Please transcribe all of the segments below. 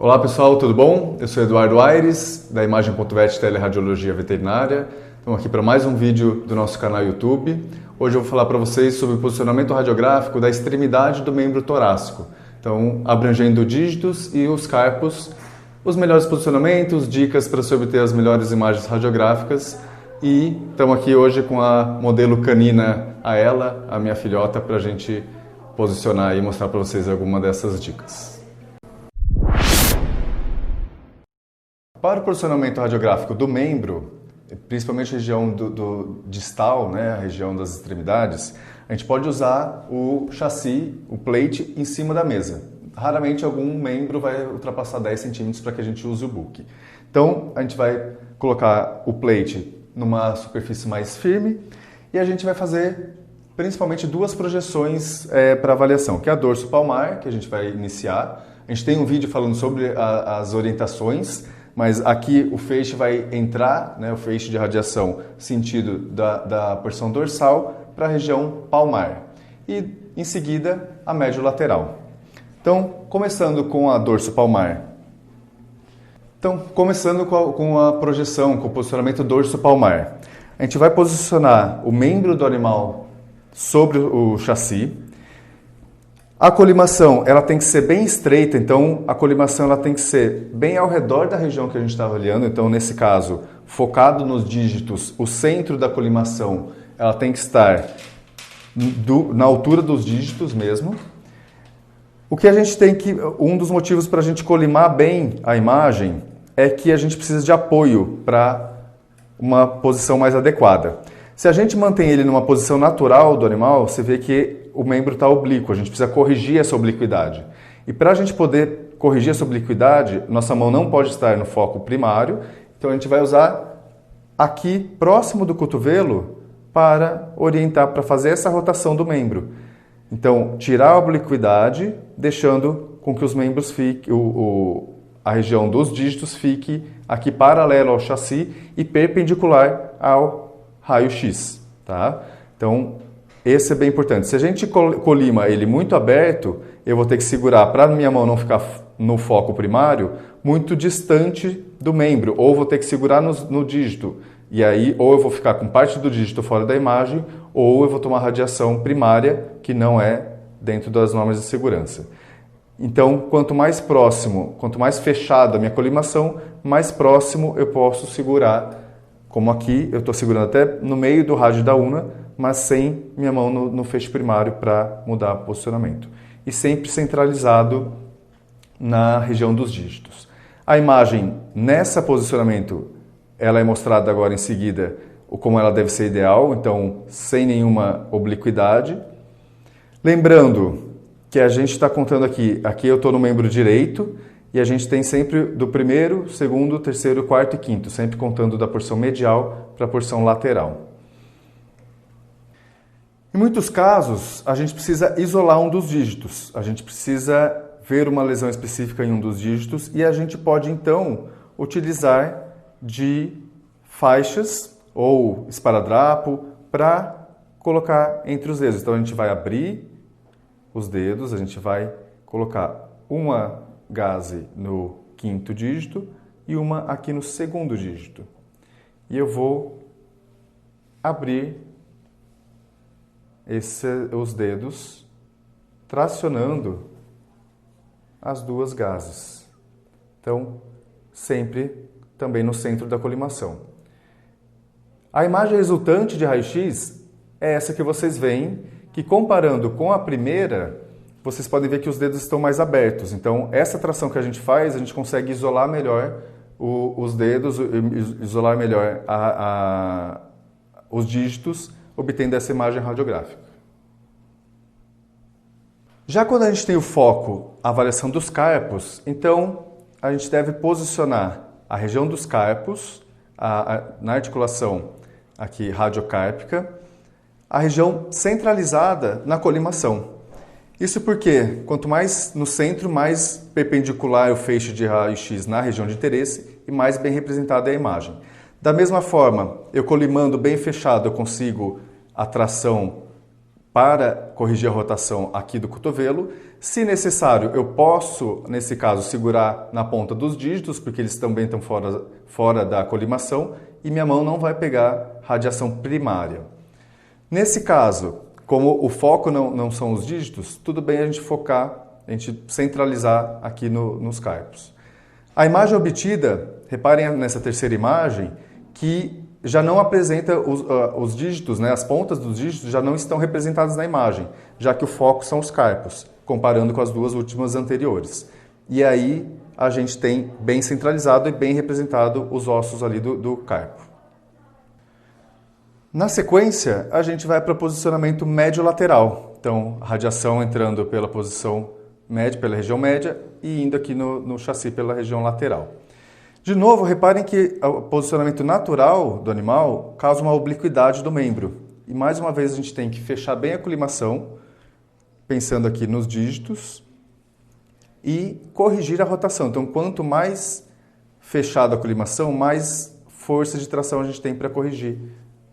Olá pessoal, tudo bom? Eu sou Eduardo Aires, da Imagem.vet Teleradiologia Veterinária. Estamos aqui para mais um vídeo do nosso canal YouTube. Hoje eu vou falar para vocês sobre o posicionamento radiográfico da extremidade do membro torácico. Então, abrangendo dígitos e os carpos, os melhores posicionamentos, dicas para se obter as melhores imagens radiográficas. E estamos aqui hoje com a modelo canina Aela, a minha filhota, para a gente posicionar e mostrar para vocês alguma dessas dicas. Para o posicionamento radiográfico do membro, principalmente a região do distal, né, a região das extremidades, a gente pode usar o chassi, o plate, em cima da mesa. Raramente algum membro vai ultrapassar 10 centímetros para que a gente use o book. Então, a gente vai colocar o plate numa superfície mais firme e a gente vai fazer principalmente duas projeções para avaliação, que é a dorso palmar, que a gente vai iniciar. A gente tem um vídeo falando sobre as orientações, mas aqui o feixe vai entrar, né, o feixe de radiação, sentido da porção dorsal para a região palmar. E, em seguida, a médio lateral. Então, começando com a dorso palmar. Então, começando com a projeção, com o posicionamento dorso palmar. A gente vai posicionar o membro do animal sobre o chassi. A colimação, ela tem que ser bem estreita, então a colimação ela tem que ser bem ao redor da região que a gente está avaliando. Então, nesse caso, focado nos dígitos, o centro da colimação, ela tem que estar na altura dos dígitos mesmo. O que a gente tem que, um dos motivos para a gente colimar bem a imagem é que a gente precisa de apoio para uma posição mais adequada. Se a gente mantém ele numa posição natural do animal, você vê que o membro está oblíquo, a gente precisa corrigir essa obliquidade. E para a gente poder corrigir essa obliquidade, nossa mão não pode estar no foco primário, então a gente vai usar aqui próximo do cotovelo para orientar, para fazer essa rotação do membro. Então, tirar a obliquidade, deixando com que os membros fiquem, a região dos dígitos fique aqui paralelo ao chassi e perpendicular ao raio-x, tá? Então, esse é bem importante. Se a gente colima ele muito aberto, eu vou ter que segurar para minha mão não ficar no foco primário, muito distante do membro, ou vou ter que segurar no dígito. E aí, ou eu vou ficar com parte do dígito fora da imagem, ou eu vou tomar radiação primária, que não é dentro das normas de segurança. Então, quanto mais próximo, quanto mais fechada a minha colimação, mais próximo eu posso segurar. Como aqui, eu estou segurando até no meio do rádio da una, mas sem minha mão no feixe primário para mudar o posicionamento. E sempre centralizado na região dos dígitos. A imagem, nesse posicionamento, ela é mostrada agora em seguida como ela deve ser ideal, então sem nenhuma obliquidade. Lembrando que a gente está contando aqui eu estou no membro direito, e a gente tem sempre do primeiro, segundo, terceiro, quarto e quinto, sempre contando da porção medial para a porção lateral. Em muitos casos, a gente precisa isolar um dos dígitos, a gente precisa ver uma lesão específica em um dos dígitos e a gente pode, então, utilizar de faixas ou esparadrapo para colocar entre os dedos. Então, a gente vai abrir os dedos, a gente vai colocar uma gaze no quinto dígito e uma aqui no segundo dígito. E eu vou abrir os dedos, tracionando as duas gases. Então, sempre também no centro da colimação. A imagem resultante de raio-x é essa que vocês veem, que comparando com a primeira, vocês podem ver que os dedos estão mais abertos. Então, essa tração que a gente faz, a gente consegue isolar melhor os dedos, isolar melhor os dígitos, obtendo essa imagem radiográfica. Já quando a gente tem o foco, a avaliação dos carpos, então a gente deve posicionar a região dos carpos, na articulação aqui radiocárpica, a região centralizada na colimação. Isso porque, quanto mais no centro, mais perpendicular é o feixe de raio-x na região de interesse e mais bem representada é a imagem. Da mesma forma, eu colimando bem fechado, eu consigo a tração para corrigir a rotação aqui do cotovelo. Se necessário, eu posso, nesse caso, segurar na ponta dos dígitos, porque eles também estão fora da colimação, e minha mão não vai pegar radiação primária. Nesse caso, como o foco não são os dígitos, tudo bem a gente focar, a gente centralizar aqui nos carpos. A imagem obtida, reparem nessa terceira imagem, que já não apresenta os dígitos, né? As pontas dos dígitos já não estão representadas na imagem, já que o foco são os carpos, comparando com as duas últimas anteriores. E aí a gente tem bem centralizado e bem representado os ossos ali do carpo. Na sequência, a gente vai para o posicionamento médio-lateral. Então, a radiação entrando pela posição média, pela região média, e indo aqui no chassi pela região lateral. De novo, reparem que o posicionamento natural do animal causa uma obliquidade do membro. E mais uma vez a gente tem que fechar bem a colimação, pensando aqui nos dígitos, e corrigir a rotação. Então, quanto mais fechada a colimação, mais força de tração a gente tem para corrigir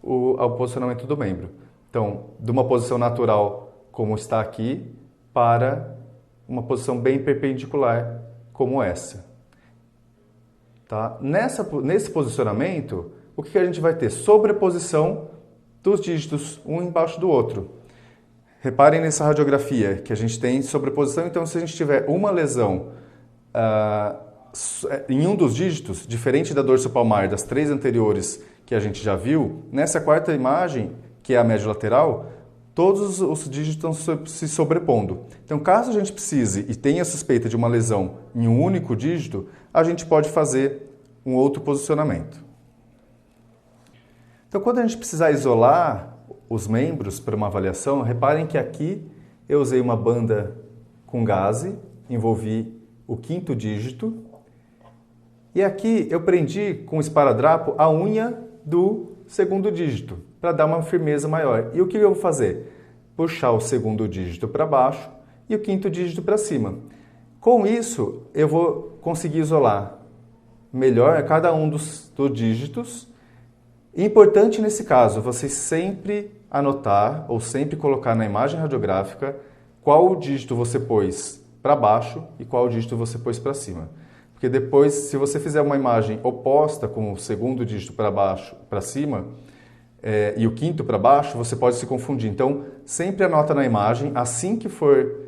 o posicionamento do membro. Então, de uma posição natural, como está aqui, para uma posição bem perpendicular, como essa. Tá? Nesse posicionamento, o que a gente vai ter? Sobreposição dos dígitos, um embaixo do outro. Reparem nessa radiografia que a gente tem sobreposição, então se a gente tiver uma lesão em um dos dígitos, diferente da dorsopalmar das três anteriores que a gente já viu, nessa quarta imagem, que é a médio lateral, todos os dígitos estão se sobrepondo. Então, caso a gente precise e tenha suspeita de uma lesão em um único dígito, a gente pode fazer um outro posicionamento. Então, quando a gente precisar isolar os membros para uma avaliação, reparem que aqui eu usei uma banda com gaze, envolvi o quinto dígito, e aqui eu prendi com esparadrapo a unha do segundo dígito, para dar uma firmeza maior. E o que eu vou fazer? Puxar o segundo dígito para baixo e o quinto dígito para cima. Com isso, eu vou conseguir isolar melhor cada um dos dígitos. Importante nesse caso, você sempre anotar ou sempre colocar na imagem radiográfica qual dígito você pôs para baixo e qual dígito você pôs para cima. Porque depois, se você fizer uma imagem oposta com o segundo dígito para baixo, para cima, e o quinto para baixo, você pode se confundir. Então, sempre anota na imagem, assim que for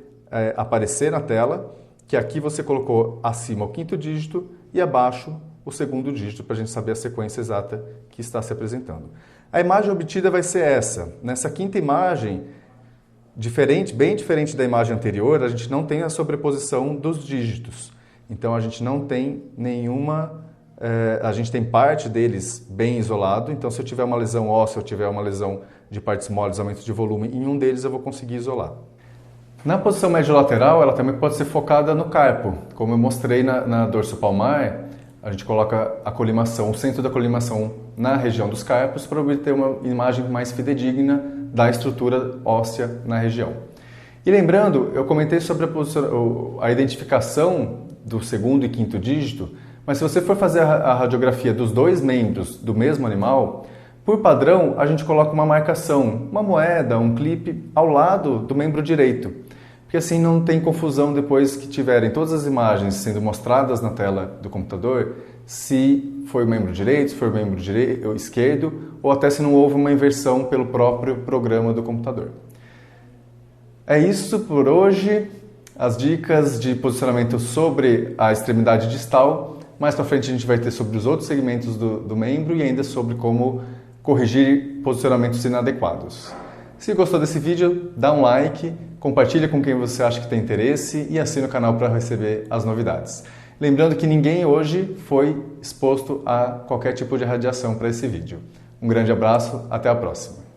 aparecer na tela, que aqui você colocou acima o quinto dígito e abaixo o segundo dígito, para a gente saber a sequência exata que está se apresentando. A imagem obtida vai ser essa. Nessa quinta imagem, bem diferente da imagem anterior, a gente não tem a sobreposição dos dígitos. Então, a gente não tem nenhuma... a gente tem parte deles bem isolado, então se eu tiver uma lesão óssea, eu tiver uma lesão de partes moles, aumento de volume, em um deles eu vou conseguir isolar. Na posição médio-lateral, ela também pode ser focada no carpo. Como eu mostrei na dorsopalmar, a gente coloca a colimação, o centro da colimação na região dos carpos para obter uma imagem mais fidedigna da estrutura óssea na região. E lembrando, eu comentei sobre a identificação do segundo e quinto dígito, mas se você for fazer a radiografia dos dois membros do mesmo animal, por padrão a gente coloca uma marcação, uma moeda, um clipe ao lado do membro direito, porque assim não tem confusão depois que tiverem todas as imagens sendo mostradas na tela do computador, se foi o membro direito, se foi o membro esquerdo, ou até se não houve uma inversão pelo próprio programa do computador. É isso por hoje, as dicas de posicionamento sobre a extremidade distal. Mais para frente a gente vai ter sobre os outros segmentos do membro e ainda sobre como corrigir posicionamentos inadequados. Se gostou desse vídeo, dá um like, compartilha com quem você acha que tem interesse e assina o canal para receber as novidades. Lembrando que ninguém hoje foi exposto a qualquer tipo de radiação para esse vídeo. Um grande abraço, até a próxima!